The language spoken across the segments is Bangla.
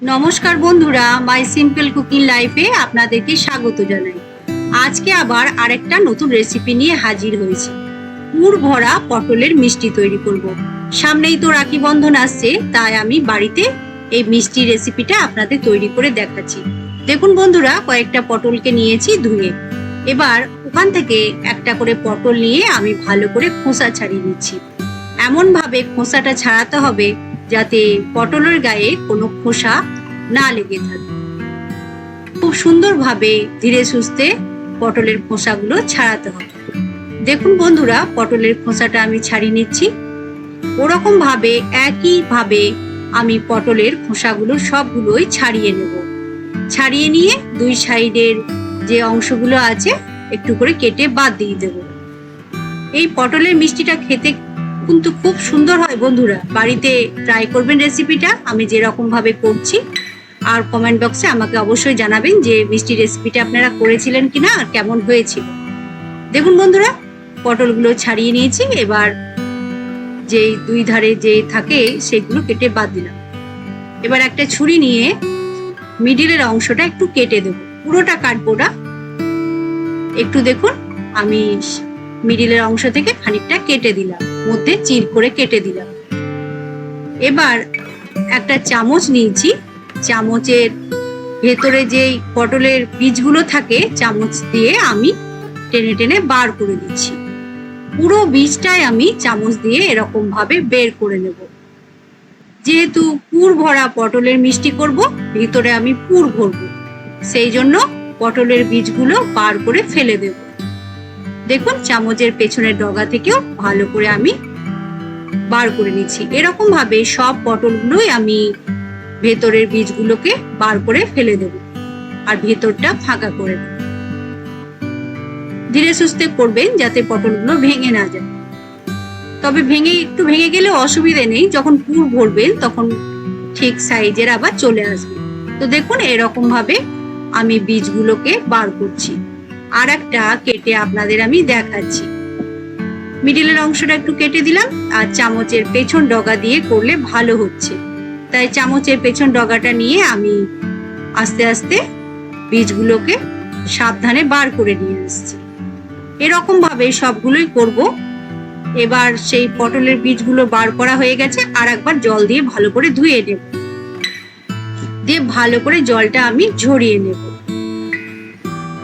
নমস্কার বন্ধুরা, মাই সিম্পল কুকিং লাইফে আপনাদেরকে স্বাগত জানাই। আজকে আবার আরেকটা নতুন রেসিপি নিয়ে হাজির হয়েছি। পুর ভরা পটলের মিষ্টি তৈরি করব। সামনেই তো রাখি বন্ধন আসছে, তাই আমি বাড়িতে এই মিষ্টি রেসিপিটা আপনাদের তৈরি করে দেখাচ্ছি। দেখুন বন্ধুরা, কয়েকটা পটলকে নিয়েছি ধুয়ে। এবার ওখান থেকে একটা করে পটল নিয়ে আমি ভালো করে খোসা ছাড়িয়ে নিচ্ছি। এমন ভাবে খোসাটা ছাড়াতে হবে যাতে পটলের গায়ে কোনো খোসা না লেগে থাকে। খুব সুন্দরভাবে ধীরে সুস্থে পটলের খোসাগুলো ছাড়াতে হবে। দেখুন বন্ধুরা, পটলের খোসাটা আমি ছাড়িয়ে নিচ্ছি। ওরকম ভাবে একই ভাবে আমি পটলের খোসাগুলো সবগুলোই ছাড়িয়ে নেব। ছাড়িয়ে নিয়ে দুই সাইডের যে অংশগুলো আছে একটু করে কেটে বাদ দিয়ে দেব। এই পটলের মিষ্টিটা খেতে কিন্তু খুব সুন্দর হয় বন্ধুরা, বাড়িতে ট্রাই করবেন রেসিপিটা আমি যেরকম ভাবে করছি। আর কমেন্ট বক্সে আমাকে অবশ্যই জানাবেন যে মিষ্টি রেসিপিটা আপনারা করেছিলেন কিনা আর কেমন হয়েছিল। দেখুন বন্ধুরা, পটলগুলো ছাড়িয়ে নিয়েছি। এবার যে দুই ধারে যে থাকে সেগুলো কেটে বাদ দিলাম। এবার একটা ছুরি নিয়ে মিডিলের অংশটা একটু কেটে দেব, পুরোটা কাটবো না। একটু দেখুন, আমি মিডিলের অংশ থেকে খানিকটা কেটে দিলাম, মধ্যে চির করে কেটে দিলাম। এবার একটা চামচ নিয়েছি, চামচের ভেতরে যে পটলের বীজগুলো থাকে চামচ দিয়ে আমি টেনে টেনে বার করে দিচ্ছি। পুরো বীজটাই আমি চামচ দিয়ে এরকম ভাবে বের করে নেব। যেহেতু পুর ভরা পটলের মিষ্টি করব, ভিতরে আমি পুর ভরবো, সেই জন্য পটলের বীজগুলো বার করে ফেলে দেব। দেখুন, চামচের পেছনের ডগা থেকেও ভালো করে আমি বার করে নিচ্ছি। এরকম ভাবে সব পটলগুলোই আমি ভেতরের বীজগুলোকে বার করে ফেলে দেব আর ভেতরটা ফাঁকা করে দেব। ধীরে সুস্থে করবেন যাতে পটলগুলো ভেঙে না যায়। তবে একটু ভেঙে গেলে অসুবিধে নেই, যখন পুর ভরবেন তখন ঠিক সাইজের আবার চলে আসবে। তো দেখুন, এরকম ভাবে আমি বীজগুলোকে বার করছি। আর একটা কেটে আপনাদের আমি দেখাচ্ছি। মিডিলের অংশটা একটু কেটে দিলাম, আর চামচের পেছন ডগা দিয়ে করলে ভালো হচ্ছে, তাই চামচের পেছন ডগাটা নিয়ে আমি আস্তে আস্তে বীজগুলোকে সাবধানে বার করে নিয়ে আসছি। এরকম ভাবে সবগুলোই করব। এবার সেই পটলের বীজগুলো বার করা হয়ে গেছে, আর একবার জল দিয়ে ভালো করে ধুয়ে নেব। দিয়ে ভালো করে জলটা আমি ঝরিয়ে নেব।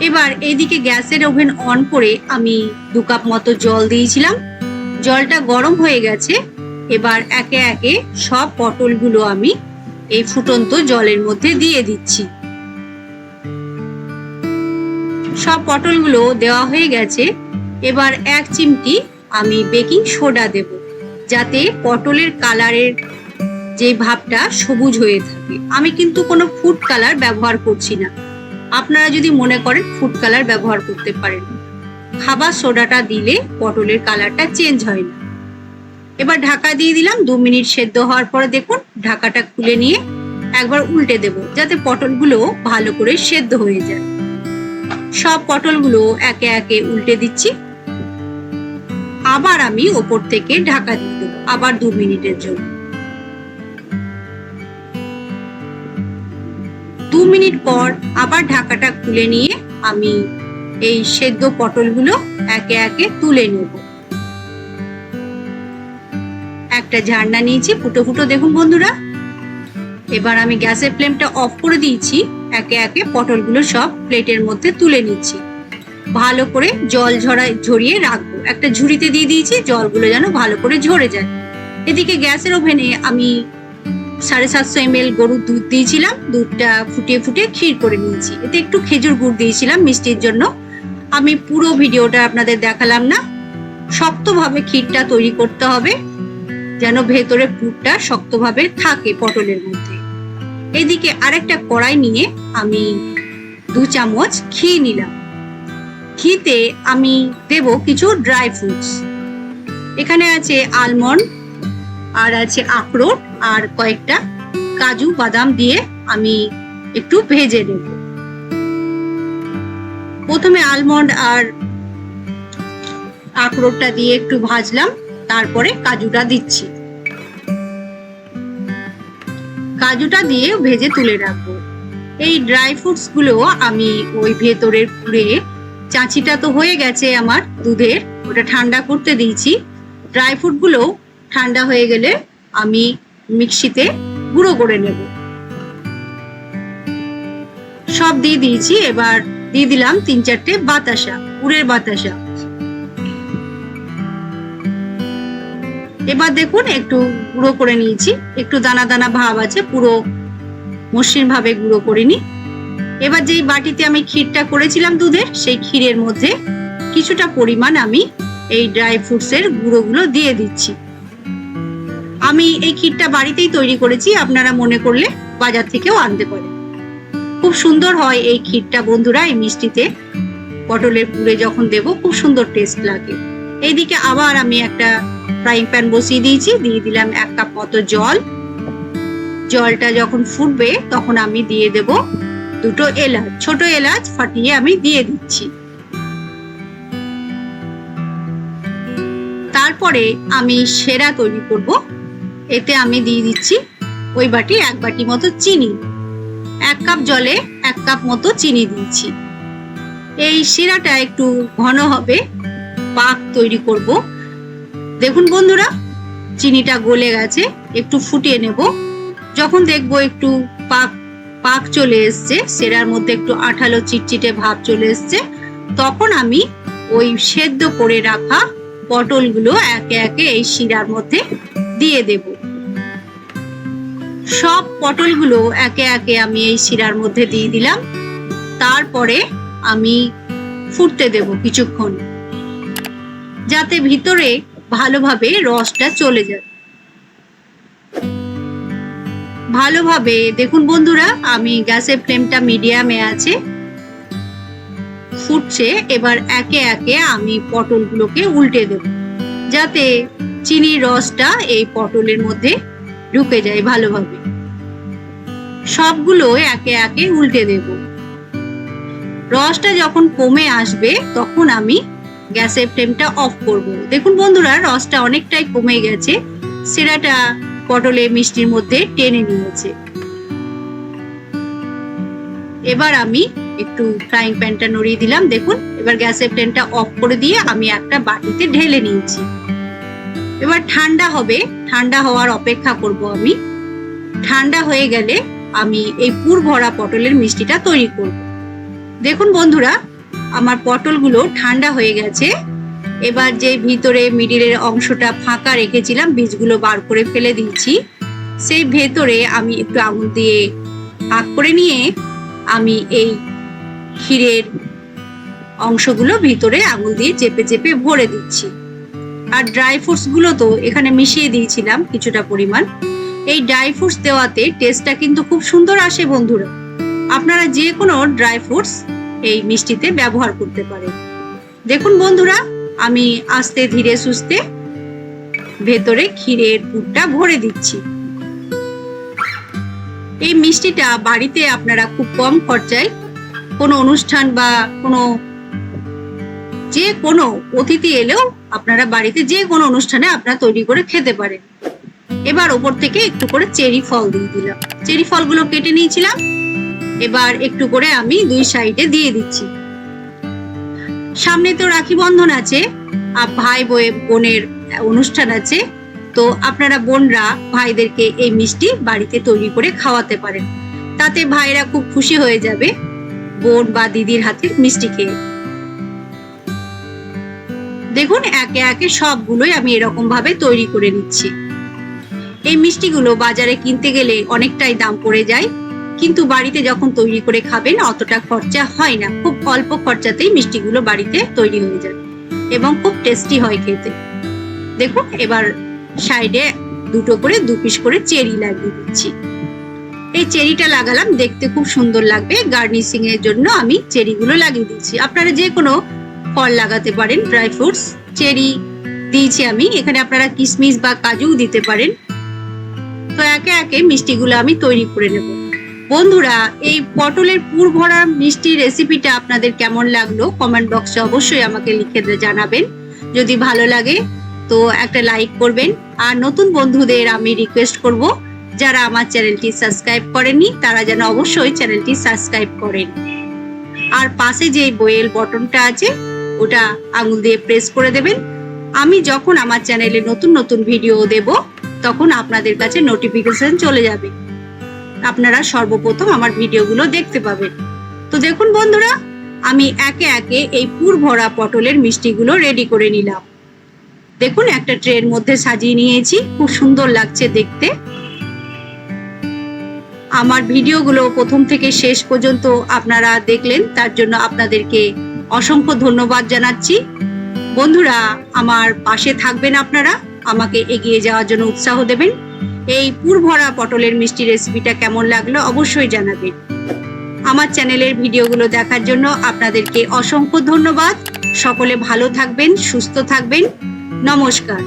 এবার এইদিকে গ্যাসের ওভেন অন করে আমি 2 কাপ মতো জল দিয়েছিলাম। জলটা গরম হয়ে গেছে। এবার একে একে সব পটলগুলো আমি এই ফুটন্ত জলের মধ্যে দিয়ে দিচ্ছি। সব পটলগুলো দেওয়া হয়ে গেছে। এবার 1 চিমটি আমি বেকিং সোডা দেব, যাতে পটলের কালারের যে ভাবটা সবুজ হয়ে থাকে। আমি কিন্তু কোনো ফুড কালার ব্যবহার করছি না, আপনারা যদি মনে করেন ফুড কালার ব্যবহার করতে পারেন। খাবার সোডাটা দিলে পটলের কালারটা চেঞ্জ হয় না। এবার ঢাকা দিয়ে দিলাম। 2 মিনিট সেদ্ধ হওয়ার পরে দেখুন, ঢাকাটা খুলে নিয়ে একবার উল্টে দেব, যাতে পটলগুলো ভালো করে সেদ্ধ হয়ে যায়। সব পটলগুলো একে একে উল্টে দিচ্ছি। আবার আমি ওপর থেকে ঢাকা দিয়ে দেবো আবার 2 মিনিটের জন্য। 2 মিনিট পর আবার ঢাকাটা খুলে নিয়ে আমি এই সেদ্ধ পটলগুলো একে একে তুলে নেব। একটা ঝারনা নিয়েছি, ফুটো ফুটো দেখুন বন্ধুরা। এবার আমি গ্যাসের ফ্লেমটা অফ করে দিয়েছি। একে একে পটলগুলো সব প্লেটের মধ্যে তুলে নিচ্ছি। ভালো করে জল ঝরিয়ে রাখবো। একটা ঝুড়িতে দিয়ে দিয়েছি, জলগুলো যেন ভালো করে ঝরে যায়। এদিকে গ্যাসের ওভেনে আমি 750 ml গরুর দুধ দিয়েছিলাম। দুধটা ফুটিয়ে ফুটিয়ে ক্ষীর করে নিয়েছি। এতে একটু খেজুর গুড় দিয়েছিলাম মিষ্টির জন্য। আমি পুরো ভিডিওটা আপনাদের দেখালাম না। শক্তভাবে ক্ষীরটা তৈরি করতে হবে, যেন ভেতরে পুরটা শক্তভাবে থাকে পটলের মধ্যে। এদিকে আরেকটা কড়াই নিয়ে আমি 2 চামচ ঘি নিলাম। ঘিতে আমি দেব কিছু ড্রাই ফ্রুটস। এখানে আছে আলমন, আর আছে আখরোট, আর কয়েকটা কাজু বাদাম দিয়ে আমি একটু ভেজে নেব। প্রথমে আলমন্ড আর আখরোটটা দিয়ে একটু ভাজলাম, তারপরে কাজুটা দিচ্ছি। কাজুটা দিয়ে ভেজে তুলে রাখবো। এই ড্রাই ফ্রুটস গুলো আমি ওই ভেতরের পুরে, চাঁচিটা তো হয়ে গেছে আমার দুধের, ওটা ঠান্ডা করতে দিয়েছি। ড্রাই ফ্রুট গুলো ঠান্ডা হয়ে গেলে আমি মিক্সিতে গুঁড়ো করে নেব। সব দিয়ে দিয়েছি। এবার দিয়ে দিলাম 3-4টে বাতাসা, গুড়ের বাতাসা। এবার দেখুন একটু গুঁড়ো করে নিয়েছি, একটু দানা দানা ভাব আছে, পুরো মসৃণ ভাবে গুঁড়ো করিনি। এবার যেই বাটিতে আমি ক্ষীরটা করেছিলাম দুধের, সেই ক্ষীরের মধ্যে কিছুটা পরিমাণ আমি এই ড্রাই ফ্রুটস এর গুঁড়োগুলো দিয়ে দিচ্ছি। আমি এই ক্ষীরটা বাড়িতেই তৈরি করেছি, আপনারা মনে করলে বাজার থেকেও আনতে পারেন। খুব সুন্দর হয় এই ক্ষীরটা বন্ধুরা। এই মিষ্টিতে পটলের পুরে যখন দেব খুব সুন্দর টেস্ট লাগে। এইদিকে আবার আমি একটা ফ্রাইং প্যান বসিয়ে দিয়েছি, দিয়ে দিলাম 1 কাপ মতো জল। জলটা যখন ফুটবে তখন আমি দিয়ে দেব 2টো এলাচ, ছোট এলাচ ফাটিয়ে আমি দিয়ে দিচ্ছি। তারপরে আমি সেরা তৈরি করব। এতে আমি দিয়ে দিচ্ছি ওই বাটি 1 বাটি মতো চিনি। 1 কাপ জলে 1 কাপ মতো চিনি দিয়েছি। এই শিরাটা একটু ঘন হবে, পাক তৈরি করব। দেখুন বন্ধুরা, চিনিটা গলে গেছে, একটু ফুটিয়ে নেব। যখন দেখবো একটু পাক চলে এসছে, সেরার মধ্যে একটু আঠালো চিটচিটে ভাব চলে এসছে, তখন আমি ওই সেদ্ধ করে রাখা পটলগুলো একে একে এই শিরার মধ্যে দিয়ে দেব। সব পটলগুলো একে একে আমি এই শিরার মধ্যে দিয়ে দিলাম। তারপরে আমি ফুটতে দেব কিছুক্ষণ, যাতে ভিতরে ভালোভাবে রসটা চলে যায় ভালোভাবে। দেখুন বন্ধুরা, আমি গ্যাসের ফ্লেমটা মিডিয়ামে আছে, ফুটছে। এবার একে একে আমি পটলগুলোকে উল্টে দেব, যাতে চিনির রসটা এই পটলের মধ্যে ঢুকে যায় ভালোভাবে। সবগুলো একে একে উল্টে দেব। রসটা যখন কমে আসবে তখন আমি গ্যাসের ফ্লেমটা অফ করব। দেখুন বন্ধুরা, রসটা অনেকটাই কমে গেছে, শিরাটা পটলের মিষ্টির মধ্যে টেনে নিয়েছে। এবার আমি একটু ফ্রাইং প্যানটা নড়িয়ে দিলাম। দেখুন, এবার গ্যাসের ফ্লেমটা অফ করে দিয়ে আমি একটা বাটিতে ঢেলে নিয়েছি। এবার ঠান্ডা হবে, ঠান্ডা হওয়ার অপেক্ষা করব আমি। ঠান্ডা হয়ে গেলে আমি এই পুর ভরা পটলের মিষ্টিটা তৈরি করব। দেখুন বন্ধুরা, আমার পটলগুলো ঠান্ডা হয়ে গেছে। এবার যে ভিতরে মিডিলের অংশটা ফাঁকা রেখেছিলাম, বীজগুলো বার করে ফেলে দিয়েছি। সেই ভেতরে আমি একটু আঙুল দিয়ে ভাগ করে নিয়ে আমি এই ক্ষীরের অংশগুলো ভিতরে আঙুল দিয়ে চেপে চেপে ভরে দিচ্ছি। আর ড্রাই ফ্রুটস গুলো তো এখানে মিশিয়ে দিয়েছিলাম কিছুটা পরিমাণ। এই ড্রাই ফ্রুটস দেওয়াতে টেস্টটা কিন্তু খুব সুন্দর আসে বন্ধুরা। আপনারা যে কোনো ড্রাই ফ্রুটস এই মিষ্টিতে ব্যবহার করতে পারেন। দেখুন বন্ধুরা, আমি আস্তে ধীরে সুস্থে ভেতরে ক্ষীরের পুরটা ভরে দিচ্ছি। এই মিষ্টিটা বাড়িতে আপনারা খুব কম খরচায় কোনো অনুষ্ঠান বা যে কোনো অতিথি এলেও আপনারা বাড়িতে যে কোনো অনুষ্ঠানে আপনারা তৈরি করে খেতে পারেন। এবার ওপর থেকে একটু করে চেরি ফল দিয়ে দিলাম। চেরি ফলগুলো কেটে নিয়েছিলাম, এবার একটু করে আমি 2 সাইডে দিয়ে দিচ্ছি। সামনে তো রাখি বন্ধন আছে, আর ভাই বোনের অনুষ্ঠান আছে, তো আপনারা বোনরা ভাইদেরকে এই মিষ্টি বাড়িতে তৈরি করে খাওয়াতে পারেন। তাতে ভাইরা খুব খুশি হয়ে যাবে বোন বা দিদির হাতের মিষ্টি খেয়ে। দেখুন, একে একে সবগুলোই আমি এরকম ভাবে তৈরি করে নিচ্ছি। এই মিষ্টিগুলো বাজারে কিনতে গেলে অনেকটাই দাম পড়ে যায়, কিন্তু বাড়িতে যখন তৈরি করে খাবেন অতটা খরচা হয় না। খুব অল্প খরচাতেই মিষ্টিগুলো বাড়িতে তৈরি হয়ে যায় এবং খুব টেস্টি হয় খেতে। দেখুন, এবার সাইডে 2টো করে 2 পিস করে চেরি লাগিয়ে দিচ্ছি। এই চেরিটা লাগালাম, দেখতে খুব সুন্দর লাগবে। গার্নিশিং এর জন্য আমি চেরিগুলো লাগিয়ে দিচ্ছি। আপনারা যে কোনো ফল লাগাতে পারেন, ড্রাই ফ্রুটস। চেরি দিয়েছি আমি, এখানে আপনারা কিশমিশ বা কাজু দিতে পারেন। তো একে একে মিষ্টিগুলো আমি তৈরি করে নেব। বন্ধুরা, এই পটলের পুর ভরা মিষ্টি রেসিপিটা আপনাদের কেমন লাগলো কমেন্ট বক্সে অবশ্যই আমাকে লিখে জানাবেন। যদি ভালো লাগে তো একটা লাইক করবেন। আর নতুন বন্ধুদের আমি রিকোয়েস্ট করব যারা আমার চ্যানেলটি সাবস্ক্রাইব করেননি তারা যেন অবশ্যই চ্যানেলটি সাবস্ক্রাইব করেন। আর পাশে যে বেল বটনটা আছে ওটা আঙুল দিয়ে প্রেস করে দেবেন। আমি যখন আমার চ্যানেলে নতুন নতুন ভিডিও দেব তখন আপনাদের কাছে নোটিফিকেশন চলে যাবে, আপনারা সর্বপ্রথম আমার ভিডিওগুলো দেখতে পাবেন। তো দেখুন বন্ধুরা, আমি একে একে এই পুর ভরা পটলের মিষ্টিগুলো রেডি করে নিলাম। দেখুন একটা ট্রের মধ্যে সাজিয়ে নিয়েছি, খুব সুন্দর লাগছে দেখতে। আমার ভিডিওগুলো প্রথম থেকে শেষ পর্যন্ত আপনারা দেখলেন, তার জন্য আপনাদেরকে অসংখ্য ধন্যবাদ জানাচ্ছি। বন্ধুরা, আমার পাশে থাকবেন, আপনারা আমাকে এগিয়ে যাওয়ার জন্য উৎসাহ দেবেন। এই পুর ভরা পটলের মিষ্টি রেসিপিটা কেমন লাগলো অবশ্যই জানাবেন। আমার চ্যানেলের ভিডিওগুলো দেখার জন্য আপনাদেরকে অসংখ্য ধন্যবাদ। সকলে ভালো থাকবেন, সুস্থ থাকবেন। নমস্কার।